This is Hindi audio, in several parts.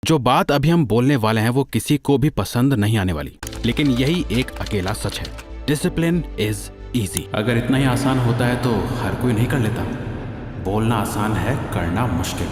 जो बात अभी हम बोलने वाले हैं वो किसी को भी पसंद नहीं आने वाली, लेकिन यही एक अकेला सच है। Discipline is easy. अगर इतना ही आसान होता है तो हर कोई नहीं कर लेता। बोलना आसान है, करना मुश्किल।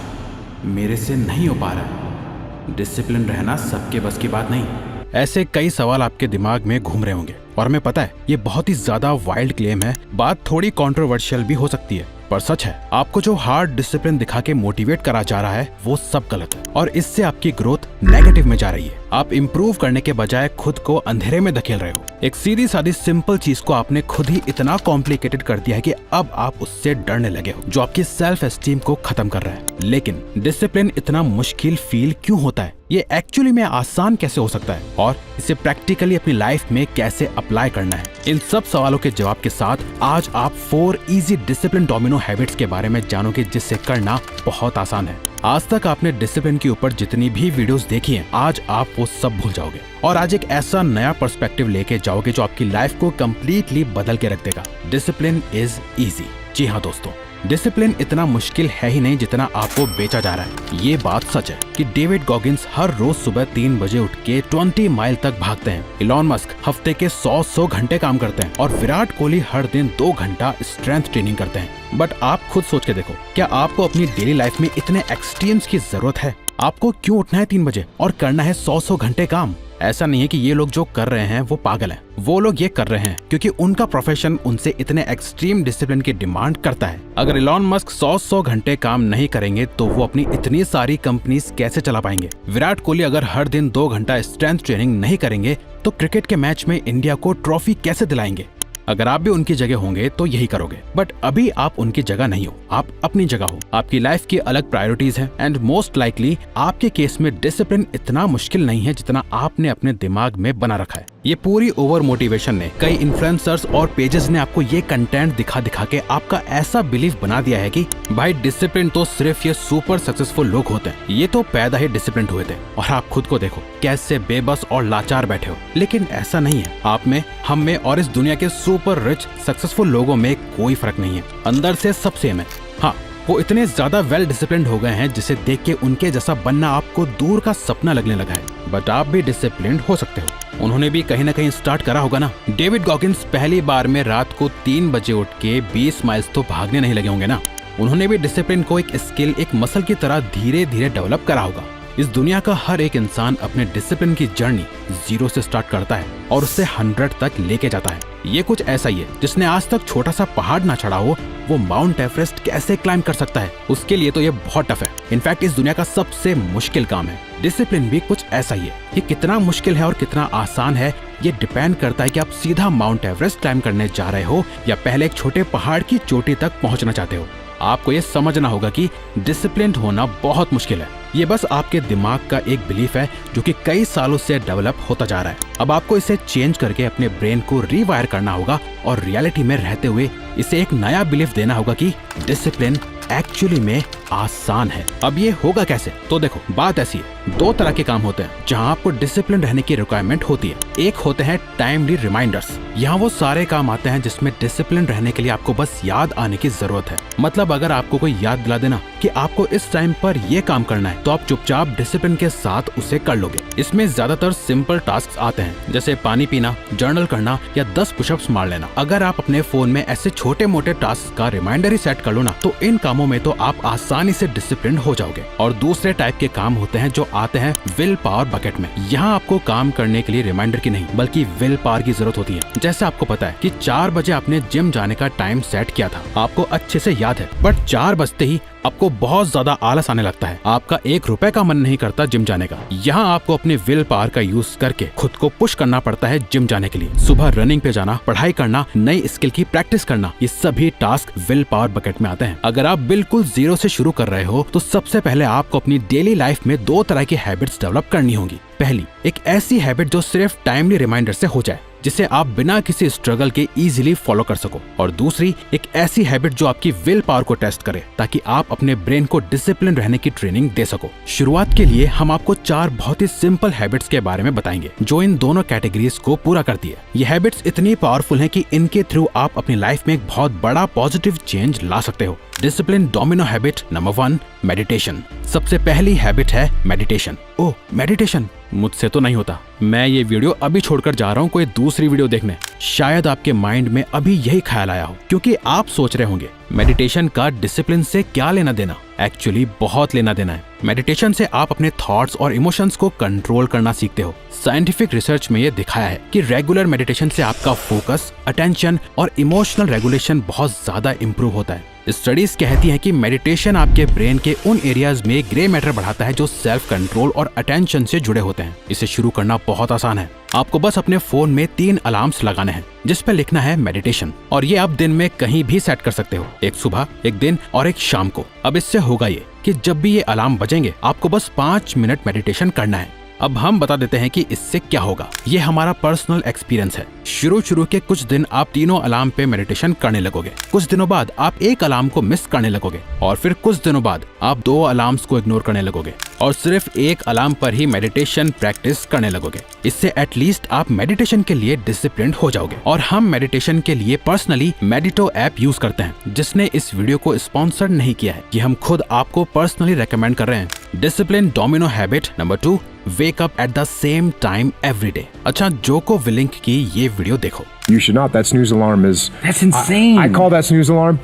मेरे से नहीं हो पा रहा है। डिसिप्लिन रहना सबके बस की बात नहीं। ऐसे कई सवाल आपके दिमाग में घूम रहे होंगे और हमें पता है ये बहुत ही ज्यादा वाइल्ड क्लेम है, बात थोड़ी कंट्रोवर्शियल भी हो सकती है, पर सच है। आपको जो हार्ड डिसिप्लिन दिखा के मोटिवेट करा जा रहा है वो सब गलत है और इससे आपकी ग्रोथ नेगेटिव में जा रही है। आप इम्प्रूव करने के बजाय खुद को अंधेरे में धकेल रहे हो। एक सीधी सादी सिंपल चीज को आपने खुद ही इतना कॉम्प्लिकेटेड कर दिया है कि अब आप उससे डरने लगे हो, जो आपकी सेल्फ एस्टीम को खत्म कर रहा है। लेकिन डिसिप्लिन इतना मुश्किल फील क्यों होता है? ये एक्चुअली में आसान कैसे हो सकता है और इसे प्रैक्टिकली अपनी लाइफ में कैसे अप्लाई करना है? इन सब सवालों के जवाब के साथ आज आप 4 इजी डिसिप्लिन डोमिनो हैबिट्स के बारे में जानोगे जिससे करना बहुत आसान है। आज तक आपने डिसिप्लिन के ऊपर जितनी भी वीडियोस देखी हैं, आज आप वो सब भूल जाओगे और आज एक ऐसा नया पर्सपेक्टिव लेके जाओगे जो आपकी लाइफ को कंप्लीटली बदल के रख देगा। Discipline is easy. जी हाँ दोस्तों, डिसिप्लिन इतना मुश्किल है ही नहीं जितना आपको बेचा जा रहा है। ये बात सच है कि डेविड गॉगिंस हर रोज सुबह 3 बजे उठ के 20 माइल तक भागते हैं। इलॉन मस्क हफ्ते के 100 घंटे काम करते हैं और विराट कोहली हर दिन 2 घंटा स्ट्रेंथ ट्रेनिंग करते हैं। बट आप खुद सोच के देखो, क्या आपको अपनी डेली लाइफ में इतने एक्सट्रीम्स की जरूरत है? आपको क्यों उठना है 3 बजे और करना है 100 घंटे काम? ऐसा नहीं है कि ये लोग जो कर रहे हैं वो पागल हैं। वो लोग ये कर रहे हैं क्योंकि उनका प्रोफेशन उनसे इतने एक्सट्रीम डिसिप्लिन की डिमांड करता है। अगर इलॉन मस्क 100 घंटे काम नहीं करेंगे तो वो अपनी इतनी सारी कंपनीज कैसे चला पाएंगे? विराट कोहली अगर हर दिन 2 घंटा स्ट्रेंथ ट्रेनिंग नहीं करेंगे तो क्रिकेट के मैच में इंडिया को ट्रॉफी कैसे दिलाएंगे? अगर आप भी उनकी जगह होंगे तो यही करोगे। बट अभी आप उनकी जगह नहीं हो, आप अपनी जगह हो। आपकी लाइफ की अलग प्रायोरिटीज हैं एंड मोस्ट लाइकली आपके केस में डिसिप्लिन इतना मुश्किल नहीं है जितना आपने अपने दिमाग में बना रखा है। ये पूरी ओवर मोटिवेशन ने, कई इन्फ्लुएंसर्स और पेजेस ने आपको ये कंटेंट दिखा दिखा के आपका ऐसा बिलीफ बना दिया है कि भाई डिसिप्लिन तो सिर्फ ये सुपर सक्सेसफुल लोग होते हैं, ये तो पैदा ही डिसिप्लिन हुए थे। और आप खुद को देखो कैसे बेबस और लाचार बैठे हो। लेकिन ऐसा नहीं है। आप में, हम में और इस दुनिया के सुपर रिच सक्सेसफुल लोगों में कोई फर्क नहीं है। अंदर से सब सेम है। हाँ, वो इतने ज्यादा वेल डिसिप्लिन्ड हो गए हैं जिसे देख के उनके जैसा बनना आपको दूर का सपना लगने लगा है। बट आप भी डिसिप्लिन्ड हो सकते हो। उन्होंने भी कहीं ना कहीं स्टार्ट करा होगा ना। डेविड गॉगिंस पहली बार में रात को 3 बजे उठ के 20 माइल्स तो भागने नहीं लगे होंगे ना। उन्होंने भी डिसिप्लिन को एक स्किल, एक मसल की तरह धीरे धीरे डेवलप करा होगा। इस दुनिया का हर एक इंसान अपने डिसिप्लिन की जर्नी 0 से स्टार्ट करता है और उससे 100 तक लेके जाता है। ये कुछ ऐसा ही है, जिसने आज तक छोटा सा पहाड़ ना चढ़ा हो वो माउंट एवरेस्ट कैसे क्लाइंब कर सकता है? उसके लिए तो ये बहुत टफ है। इनफैक्ट इस दुनिया का सबसे मुश्किल काम है। डिसिप्लिन भी कुछ ऐसा ही है। ये कितना मुश्किल है और कितना आसान है ये डिपेंड करता है कि आप सीधा माउंट एवरेस्ट क्लाइंब करने जा रहे हो या पहले एक छोटे पहाड़ की चोटी तक पहुंचना चाहते हो। आपको ये समझना होगा कि डिसिप्लिन्ड होना बहुत मुश्किल है। ये बस आपके दिमाग का एक बिलीफ है जो कि कई सालों से डेवलप होता जा रहा है। अब आपको इसे चेंज करके अपने ब्रेन को रीवायर करना होगा और रियलिटी में रहते हुए इसे एक नया बिलीफ देना होगा कि डिसिप्लिन एक्चुअली में आसान है। अब ये होगा कैसे? तो देखो, बात ऐसी है, 2 तरह के काम होते हैं जहां आपको डिसिप्लिन रहने की रिक्वायरमेंट होती है। एक होते हैं टाइमली रिमाइंडर्स। यहाँ वो सारे काम आते हैं जिसमें डिसिप्लिन रहने के लिए आपको बस याद आने की जरूरत है। मतलब अगर आपको कोई याद दिला देना कि आपको इस टाइम पर ये काम करना है तो आप चुपचाप डिसिप्लिन के साथ उसे कर लोगे। इसमें ज्यादातर सिंपल टास्क आते हैं जैसे पानी पीना, जर्नल करना या 10 पुशअप्स मार लेना। अगर आप अपने फोन में ऐसे छोटे मोटे टास्क का रिमाइंडर ही सेट कर लो ना तो इन कामों में तो आप आसानी से डिसिप्लिन हो जाओगे। और दूसरे टाइप के काम होते हैं जो आते हैं विल पावर बकेट में। यहाँ आपको काम करने के लिए रिमाइंडर की नहीं बल्कि विल पावर की जरूरत होती है। जैसे आपको पता है कि 4 बजे आपने जिम जाने का टाइम सेट किया था, आपको अच्छे से याद है, बट 4 बजते ही आपको बहुत ज्यादा आलस आने लगता है। आपका 1 रुपए का मन नहीं करता जिम जाने का। यहाँ आपको अपने विल पावर का यूज करके खुद को पुश करना पड़ता है जिम जाने के लिए। सुबह रनिंग पे जाना, पढ़ाई करना, नई स्किल की प्रैक्टिस करना, ये सभी टास्क विल पावर बकेट में आते हैं। अगर आप बिल्कुल 0 से शुरू कर रहे हो तो सबसे पहले आपको अपनी डेली लाइफ में 2 तरह की हैबिट्स डेवलप करनी होगी। पहली, एक ऐसी हैबिट जो सिर्फ टाइमली रिमाइंडर से हो जाए, जिसे आप बिना किसी स्ट्रगल के इजीली फॉलो कर सको। और दूसरी, एक ऐसी हैबिट जो आपकी विल पावर को टेस्ट करे ताकि आप अपने ब्रेन को डिसिप्लिन रहने की ट्रेनिंग दे सको। शुरुआत के लिए हम आपको 4 बहुत ही सिंपल हैबिट्स के बारे में बताएंगे जो इन दोनों कैटेगरीज को पूरा करती है। ये हैबिट्स इतनी पावरफुल हैं कि इनके थ्रू आप अपनी लाइफ में एक बहुत बड़ा पॉजिटिव चेंज ला सकते हो। Discipline domino habit number 1, meditation. सबसे पहली हैबिट है मेडिटेशन। ओह, मेडिटेशन मुझसे तो नहीं होता। मैं ये वीडियो अभी छोड़कर जा रहा हूँ कोई दूसरी वीडियो देखने। शायद आपके माइंड में अभी यही ख्याल आया हो, क्योंकि आप सोच रहे होंगे मेडिटेशन का डिसिप्लिन से क्या लेना देना। एक्चुअली बहुत लेना देना है। मेडिटेशन से आप अपने थॉट्स और इमोशंस को कंट्रोल करना सीखते हो। साइंटिफिक रिसर्च में ये दिखाया है कि रेगुलर मेडिटेशन से आपका फोकस, अटेंशन और इमोशनल रेगुलेशन बहुत ज्यादा इंप्रूव होता है। स्टडीज कहती हैं कि मेडिटेशन आपके ब्रेन के उन एरियाज में ग्रे मैटर बढ़ाता है जो सेल्फ कंट्रोल और अटेंशन से जुड़े होते हैं। इसे शुरू करना बहुत आसान है। आपको बस अपने फोन में 3 अलार्म्स लगाने हैं जिस पे लिखना है मेडिटेशन, और ये आप दिन में कहीं भी सेट कर सकते हो, एक सुबह, एक दिन और एक शाम को। अब इससे होगा ये कि जब भी ये अलार्म बजेंगे आपको बस 5 मिनट मेडिटेशन करना है। अब हम बता देते हैं कि इससे क्या होगा। ये हमारा पर्सनल एक्सपीरियंस है। शुरू के कुछ दिन आप तीनों अलार्म पे मेडिटेशन करने लगोगे। कुछ दिनों बाद आप एक अलार्म को मिस करने लगोगे, और फिर कुछ दिनों बाद आप 2 अलार्म्स को इग्नोर करने लगोगे और सिर्फ एक अलार्म पर ही मेडिटेशन प्रैक्टिस करने लगोगे। इससे एटलीस्ट आप मेडिटेशन के लिए डिसिप्लिन्ड हो जाओगे। और हम मेडिटेशन के लिए पर्सनली मेडिटो ऐप यूज करते हैं, जिसने इस वीडियो को स्पॉन्सर नहीं किया है। ये हम खुद आपको पर्सनली रेकमेंड कर रहे हैं। Discipline domino habit number 2, wake up at the same time every day. अच्छा, जोको विलिंक की ये वीडियो देखो। You should not. That snooze alarm is. That's insane. I call that snooze alarm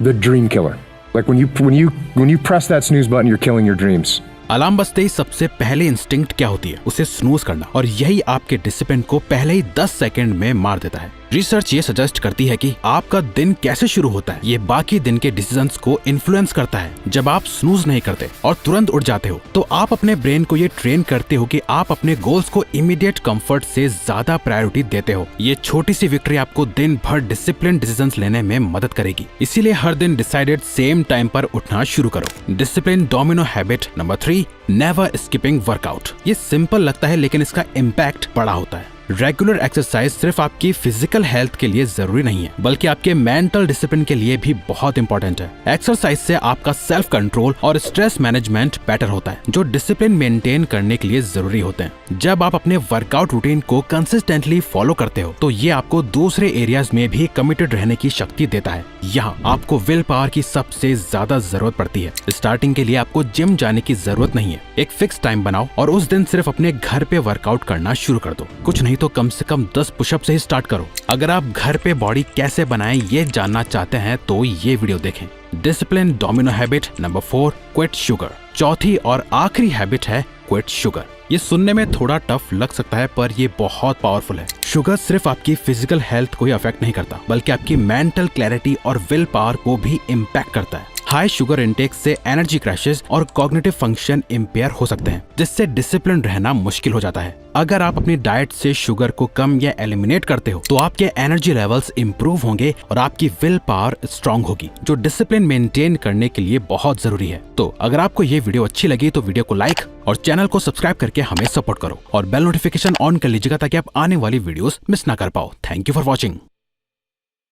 the dream killer. Like when you press that snooze button, you're killing your dreams. Alarm बजते ही सबसे पहले इंस्टिंक्ट क्या होती है? उसे स्नूज करना, और यही आपके डिसिप्लिन को पहले ही 10 सेकंड में मार देता है। रिसर्च ये सजेस्ट करती है कि आपका दिन कैसे शुरू होता है ये बाकी दिन के डिसीजंस को इन्फ्लुएंस करता है। जब आप स्नूज नहीं करते और तुरंत उठ जाते हो तो आप अपने ब्रेन को ये ट्रेन करते हो कि आप अपने गोल्स को इमीडिएट कंफर्ट से ज्यादा प्रायोरिटी देते हो। ये छोटी सी विक्ट्री आपको दिन भर डिसिप्लिन डिसीजंस लेने में मदद करेगी। इसीलिए हर दिन डिसाइडेड सेम टाइम पर उठना शुरू करो। Discipline domino habit number 3, never skipping workout. ये सिंपल लगता है लेकिन इसका इम्पैक्ट बड़ा होता है। रेगुलर एक्सरसाइज सिर्फ आपकी फिजिकल हेल्थ के लिए जरूरी नहीं है, बल्कि आपके मेंटल डिसिप्लिन के लिए भी बहुत इंपॉर्टेंट है। एक्सरसाइज से आपका सेल्फ कंट्रोल और स्ट्रेस मैनेजमेंट बेटर होता है, जो डिसिप्लिन मेंटेन करने के लिए जरूरी होते हैं। जब आप अपने वर्कआउट रूटीन को कंसिस्टेंटली फॉलो करते हो तो ये आपको दूसरे एरियाज में भी कमिटेड रहने की शक्ति देता है। यहाँ आपको विल पावर की सबसे ज्यादा जरूरत पड़ती है। स्टार्टिंग के लिए आपको जिम जाने की जरूरत नहीं है। एक फिक्स टाइम बनाओ और उस दिन सिर्फ अपने घर पे वर्कआउट करना शुरू कर दो। कुछ नहीं तो कम से कम 10 पुशअप से ही स्टार्ट करो। अगर आप घर पे बॉडी कैसे बनाएं ये जानना चाहते हैं तो ये वीडियो देखें। Discipline domino habit number 4, quit sugar. चौथी और आखिरी हैबिट है क्विट शुगर। ये सुनने में थोड़ा टफ लग सकता है पर ये बहुत पावरफुल है। शुगर सिर्फ आपकी फिजिकल हेल्थ को ही अफेक्ट नहीं करता, बल्कि आपकी मेंटल क्लैरिटी और विल पावर को भी इम्पैक्ट करता है। हाई शुगर इंटेक से एनर्जी क्रैशेस और कॉग्निटिव फंक्शन इम्पेयर हो सकते हैं, जिससे डिसिप्लिन रहना मुश्किल हो जाता है। अगर आप अपनी डाइट से शुगर को कम या एलिमिनेट करते हो तो आपके एनर्जी लेवल्स इंप्रूव होंगे और आपकी विल पावर स्ट्रांग होगी, जो डिसिप्लिन मेंटेन करने के लिए बहुत जरूरी है। तो अगर आपको ये वीडियो अच्छी लगी तो वीडियो को लाइक और चैनल को सब्सक्राइब करके हमें सपोर्ट करो, और बेल नोटिफिकेशन ऑन कर लीजिएगा ताकि आप आने वाली वीडियोस मिस ना कर पाओ। Thank you for watching.